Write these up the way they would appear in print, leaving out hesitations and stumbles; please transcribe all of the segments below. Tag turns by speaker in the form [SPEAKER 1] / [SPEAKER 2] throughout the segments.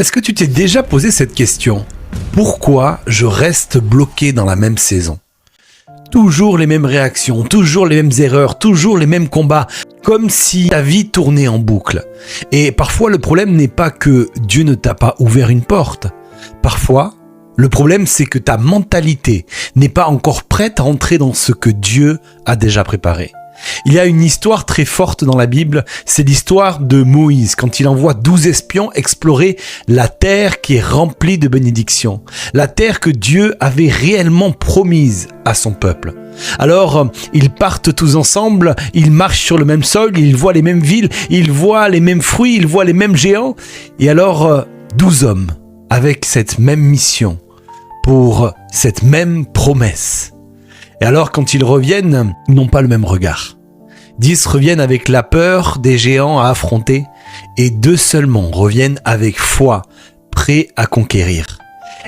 [SPEAKER 1] Est-ce que tu t'es déjà posé cette question ? Pourquoi je reste bloqué dans la même saison ? Toujours les mêmes réactions, toujours les mêmes erreurs, toujours les mêmes combats, comme si ta vie tournait en boucle. Et parfois le problème n'est pas que Dieu ne t'a pas ouvert une porte. Parfois, le problème c'est que ta mentalité n'est pas encore prête à entrer dans ce que Dieu a déjà préparé. Il y a une histoire très forte dans la Bible, c'est l'histoire de Moïse, quand il envoie 12 espions explorer la terre qui est remplie de bénédictions, la terre que Dieu avait réellement promise à son peuple. Alors, ils partent tous ensemble, ils marchent sur le même sol, ils voient les mêmes villes, ils voient les mêmes fruits, ils voient les mêmes géants, et alors 12 hommes avec cette même mission, pour cette même promesse. Et alors, quand ils reviennent, ils n'ont pas le même regard. 10 reviennent avec la peur des géants à affronter et 2 seulement reviennent avec foi, prêts à conquérir.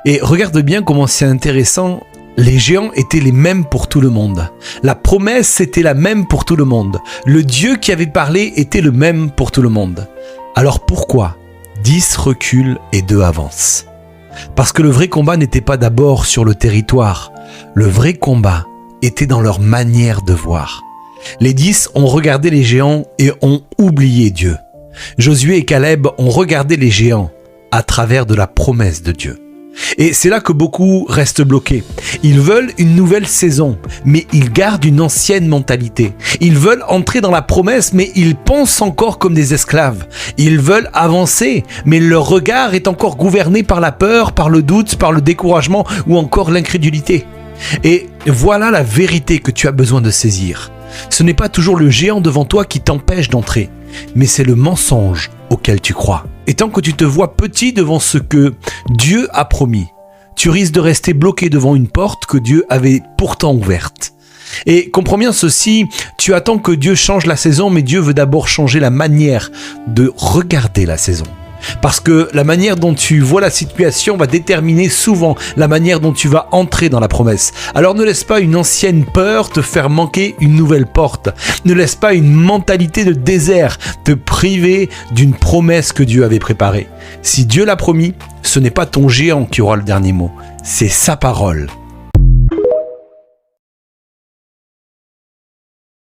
[SPEAKER 1] Et regarde bien comment c'est intéressant, les géants étaient les mêmes pour tout le monde. La promesse était la même pour tout le monde. Le Dieu qui avait parlé était le même pour tout le monde. Alors pourquoi 10 reculent et 2 avancent ? Parce que le vrai combat n'était pas d'abord sur le territoire. Le vrai combat était dans leur manière de voir. Les 10 ont regardé les géants et ont oublié Dieu. Josué et Caleb ont regardé les géants à travers de la promesse de Dieu. Et c'est là que beaucoup restent bloqués. Ils veulent une nouvelle saison, mais ils gardent une ancienne mentalité. Ils veulent entrer dans la promesse, mais ils pensent encore comme des esclaves. Ils veulent avancer, mais leur regard est encore gouverné par la peur, par le doute, par le découragement ou encore l'incrédulité. Et voilà la vérité que tu as besoin de saisir. Ce n'est pas toujours le géant devant toi qui t'empêche d'entrer, mais c'est le mensonge auquel tu crois. Et tant que tu te vois petit devant ce que Dieu a promis, tu risques de rester bloqué devant une porte que Dieu avait pourtant ouverte. Et comprends bien ceci, tu attends que Dieu change la saison, mais Dieu veut d'abord changer la manière de regarder la saison. Parce que la manière dont tu vois la situation va déterminer souvent la manière dont tu vas entrer dans la promesse. Alors ne laisse pas une ancienne peur te faire manquer une nouvelle porte. Ne laisse pas une mentalité de désert te priver d'une promesse que Dieu avait préparée. Si Dieu l'a promis, ce n'est pas ton géant qui aura le dernier mot, c'est sa parole.